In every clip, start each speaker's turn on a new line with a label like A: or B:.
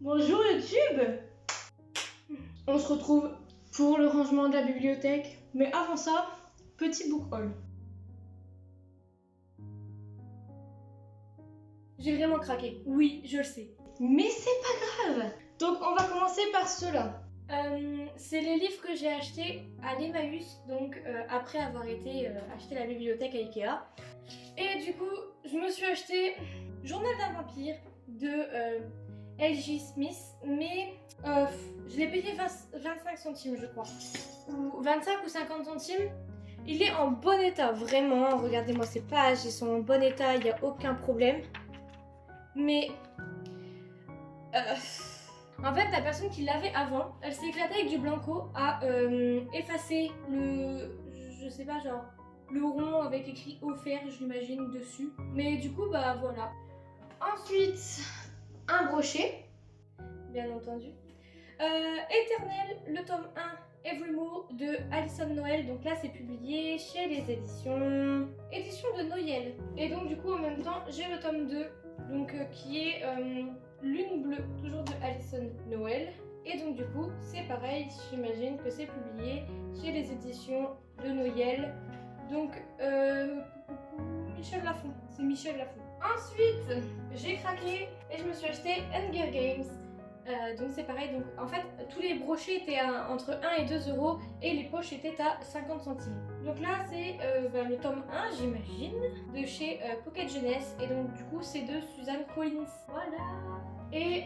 A: Bonjour YouTube. On se retrouve pour le rangement de la bibliothèque. Mais avant ça, petit book haul.
B: J'ai vraiment craqué, oui, je le sais.
A: Mais c'est pas grave. Donc on va commencer par ceux-là.
B: C'est les livres que j'ai achetés à l'Emmaüs, donc après avoir été acheter la bibliothèque à Ikea. Et du coup, je me suis acheté Journal d'un vampire de L.J. Smith, mais je l'ai payé 25 centimes, je crois. Ou 25 ou 50 centimes. Il est en bon état, vraiment. Regardez-moi ces pages, ils sont en bon état, il n'y a aucun problème. Mais en fait, la personne qui l'avait avant, elle s'est éclatée avec du blanco à effacer le, je sais pas, genre le rond avec écrit offert, je l'imagine, dessus. Mais du coup, bah voilà.
A: Ensuite, un brochet.
B: Bien entendu. Éternel, le tome 1, Evermore de Alison Noël. Donc là, c'est publié chez les éditions de Noël. Et donc du coup, en même temps, j'ai le tome 2, donc qui est Lune bleue, toujours de Alison Noël. Et donc du coup, c'est pareil, j'imagine que c'est publié chez les éditions de Noël. Donc, Michel Lafon, c'est Michel Lafon. Ensuite, j'ai craqué et je me suis acheté Hunger Games. Donc c'est pareil, donc en fait tous les brochets étaient entre 1 et 2 euros et les poches étaient à 50 centimes. Donc là c'est le tome 1 j'imagine de chez Pocket Jeunesse et donc du coup c'est de Suzanne Collins. Voilà. Et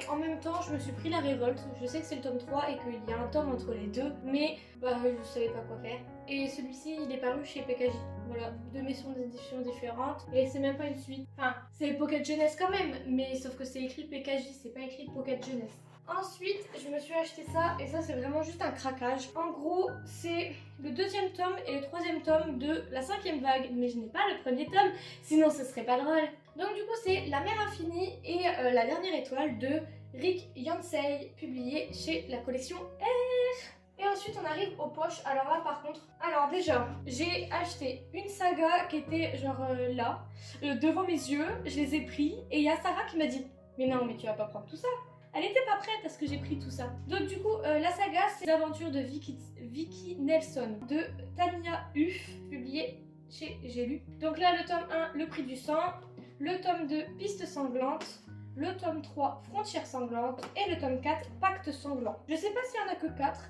B: en même temps je me suis pris La Révolte. Je sais que c'est le tome 3 et qu'il y a un tome entre les deux, mais je savais pas quoi faire. Et celui-ci il est paru chez PKJ. Voilà, deux maisons d'édition différentes. Et c'est même pas une suite. Enfin, c'est Pocket Jeunesse quand même, mais sauf que c'est écrit PKJ, c'est pas écrit Pocket Jeunesse. Ensuite, je me suis acheté ça, et ça c'est vraiment juste un craquage. En gros, c'est le deuxième tome et le troisième tome de la 5e vague, mais je n'ai pas le premier tome, sinon ce serait pas drôle. Donc du coup, c'est La Mer Infinie et La Dernière Étoile de Rick Yancey, publié chez la collection R. Et ensuite on arrive aux poches. Alors là par contre, alors déjà j'ai acheté une saga qui était genre là, devant mes yeux, je les ai pris et il y a Sarah qui m'a dit mais non mais tu vas pas prendre tout ça. Elle était pas prête à ce que j'ai pris tout ça. Donc du coup la saga c'est les aventures de Vicky Nelson de Tania Huff, publié chez J'ai lu. Donc là le tome 1, Le prix du sang, le tome 2, Piste sanglante, le tome 3, Frontières sanglantes et le tome 4, Pacte sanglant. Je sais pas s'il y en a que 4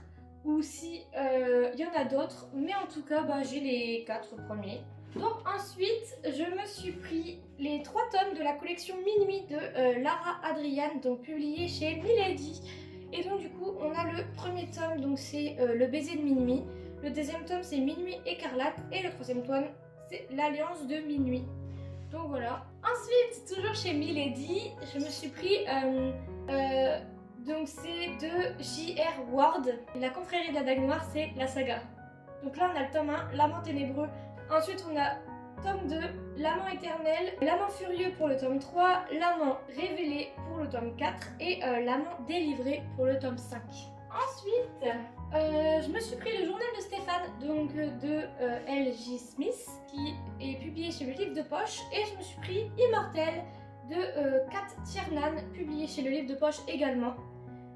B: ou si y en a d'autres, mais en tout cas j'ai les 4 premiers. Donc ensuite je me suis pris les 3 tomes de la collection Minuit de Lara Adrian, donc publié chez Milady. Et donc du coup on a le premier tome, donc c'est Le baiser de Minuit, le deuxième tome c'est Minuit écarlate et le troisième tome c'est L'alliance de Minuit. Donc voilà. Ensuite, toujours chez Milady, je me suis pris donc c'est de J.R. Ward. La confrérie de la Dague Noire, c'est la saga. Donc là on a le tome 1, L'amant ténébreux. Ensuite on a tome 2, L'amant éternel, L'amant furieux pour le tome 3, L'amant révélé pour le tome 4 et L'amant délivré pour le tome 5. Ensuite, je me suis pris le journal de Stéphane, donc de L.J. Smith, qui est publié chez le livre de poche, et je me suis pris Immortel de Kat Tiernan, publié chez le livre de poche également.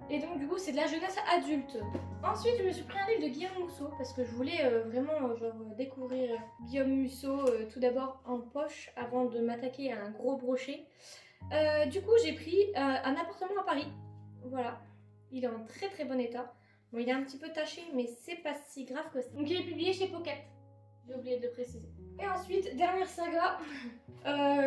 B: Et donc du coup c'est de la jeunesse adulte. Ensuite je me suis pris un livre de Guillaume Musso parce que je voulais vraiment découvrir Guillaume Musso tout d'abord en poche avant de m'attaquer à un gros brochet. Du coup j'ai pris Un appartement à Paris. Voilà, il est en très très bon état. Bon il est un petit peu taché mais c'est pas si grave que ça. Donc il est publié chez Pocket. J'ai oublié de le préciser. Et ensuite, dernière saga,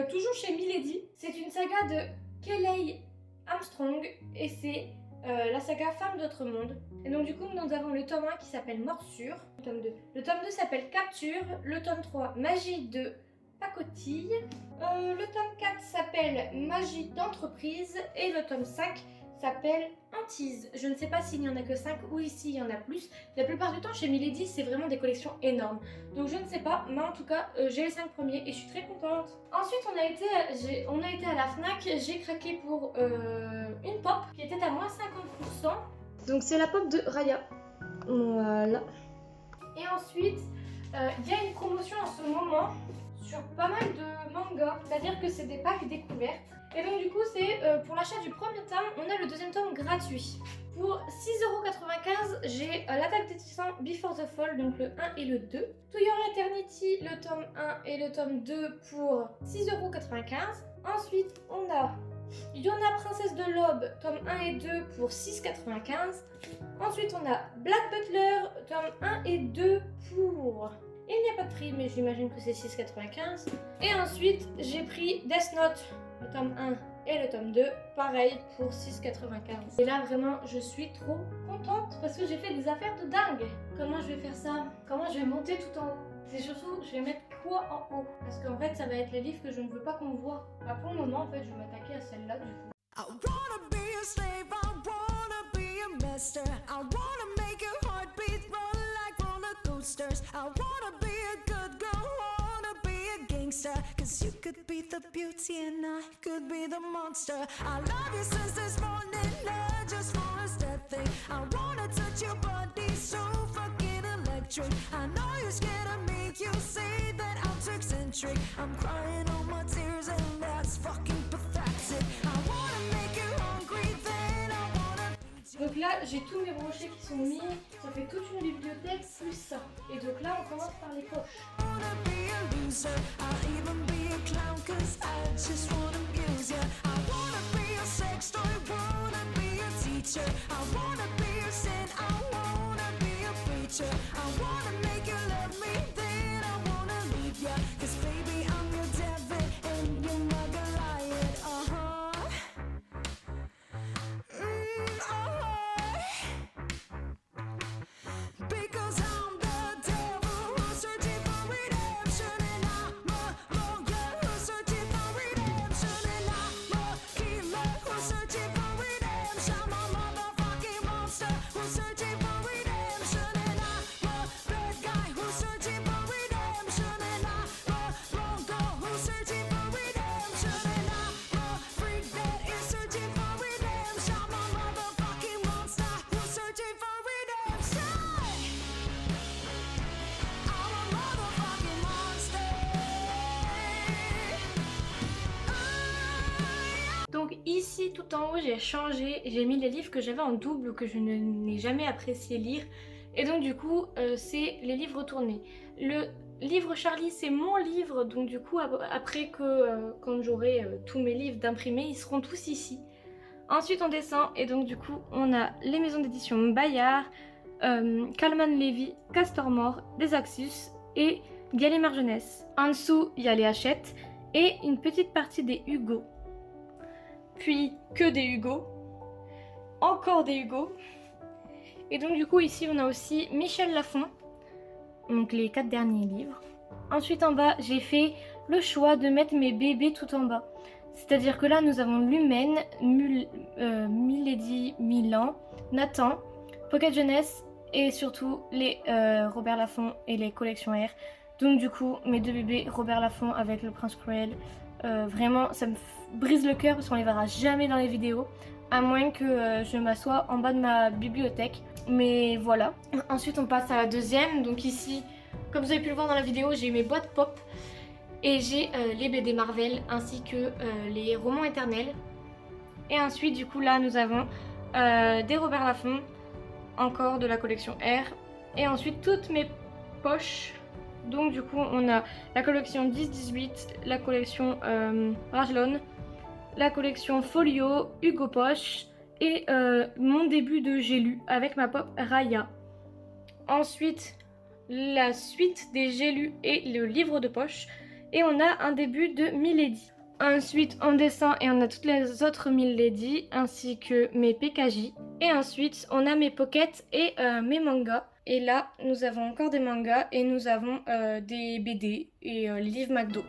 B: toujours chez Milady. C'est une saga de Kelly Armstrong et c'est la saga Femme d'autre monde. Et donc du coup nous avons le tome 1 qui s'appelle Morsure, le tome 2. Le tome 2 s'appelle Capture, le tome 3 Magie de pacotille, le tome 4 s'appelle Magie d'entreprise et le tome 5 s'appelle Hantise. Je ne sais pas s'il n'y en a que 5 ou ici il y en a plus. La plupart du temps chez Milady c'est vraiment des collections énormes. Donc je ne sais pas, mais en tout cas j'ai les 5 premiers et je suis très contente. Ensuite on a été à la Fnac, j'ai craqué pour une pop qui était à moins 50%. Donc c'est la pop de Raya. Voilà. Et ensuite il y a une promotion en ce moment sur pas mal de mangas. C'est-à-dire que c'est des packs découvertes. Et donc du coup c'est pour l'achat du premier tome, on a le deuxième tome gratuit. Pour 6,95 €, j'ai l'attaque des titans Before the Fall, donc le 1 et le 2. To Your Eternity, le tome 1 et le tome 2 pour 6,95 €. Ensuite on a Yona Princesse de l'Aube, tome 1 et 2 pour 6,95 €. Ensuite on a Black Butler, tome 1 et 2 pour... Il n'y a pas de prix, mais j'imagine que c'est 6,95 €. Et ensuite j'ai pris Death Note, le tome 1 et le tome 2, pareil pour 6,95 €. Et là vraiment je suis trop contente parce que j'ai fait des affaires de dingue. Comment je vais faire ça? Comment je vais monter tout en haut? C'est surtout, je vais mettre quoi en haut? Parce qu'en fait ça va être les livres que je ne veux pas qu'on voit. Bah, pour le moment en fait je vais m'attaquer à celle-là du coup.
C: I wanna be a slave, I wanna be a master. I wanna make your heartbeat run like roller coasters. I wanna be a good girl, wanna be a gangster. Cause you could be the beauty and I could be the monster. I love you since this morning, I just wanna step thing. I wanna touch your body so fucking electric. I know you're scared of me, you say that I'm too eccentric. I'm crying all my tears and that's fucking pathetic. I wanna make you hungry, then I wanna beat you.
B: Donc là j'ai tous mes brochets qui sont mis, ça fait toute une bibliothèque plus ça. Et donc là on commence par les poches.
C: I wanna be a loser, I'll even be a clown cause I just wanna amuse ya. I wanna be a sex toy, wanna be a teacher. I wanna be a saint, I wanna be a preacher. I wanna make you love me, then I wanna leave ya. Cause baby I'm your David and you're my Goliath, Because I'm the devil who's searching for redemption, and I'm a lawyer who's searching for redemption, and I'm a killer who's searching for redemption. I'm a motherfucking monster who's searching for redemption, and I'm a bad guy who's searching for redemption, and I'm a wrong girl who's searching for redemption, and I'm a freak that is searching for redemption. I'm a motherfucking monster who's searching for redemption. I'm a motherfucking monster.
B: Donc ici tout en haut j'ai changé, j'ai mis les livres que j'avais en double que je n'ai jamais apprécié lire. Et donc du coup c'est les livres tournés. Le livre Charlie c'est mon livre, donc du coup après que quand j'aurai tous mes livres d'imprimés, ils seront tous ici. Ensuite on descend et donc du coup on a les maisons d'édition Bayard, Calman Levy, Castormore, des Axus et Gallimard Jeunesse. En dessous il y a les Hachette et une petite partie des Hugo. Puis que des Hugo, encore des Hugo. Et donc du coup ici on a aussi Michel Lafon, donc les 4 derniers livres. Ensuite en bas j'ai fait le choix de mettre mes bébés tout en bas. C'est-à-dire que là nous avons Lumen, Milady Milan, Nathan, Pocket Jeunesse et surtout les Robert Laffont et les collections R. Donc du coup mes 2 bébés Robert Laffont avec le Prince Cruel, vraiment ça me brise le cœur parce qu'on les verra jamais dans les vidéos, à moins que je m'assoie en bas de ma bibliothèque. Mais voilà. Ensuite on passe à la deuxième. Donc ici, comme vous avez pu le voir dans la vidéo, j'ai mes boîtes pop et j'ai les BD Marvel ainsi que les romans éternels. Et ensuite du coup là nous avons des Robert Laffont, encore de la collection R. Et ensuite toutes mes poches. Donc du coup on a la collection 10-18, la collection Rajlon, la collection Folio, Hugo Poche et mon début de J'ai lu avec ma pop Raya. Ensuite la suite des J'ai lu et le livre de poche. Et on a un début de Milady. Ensuite on descend et on a toutes les autres Milady ainsi que mes PKJ. Et ensuite on a mes pockets et mes mangas. Et là nous avons encore des mangas et nous avons des BD et les livres McDo.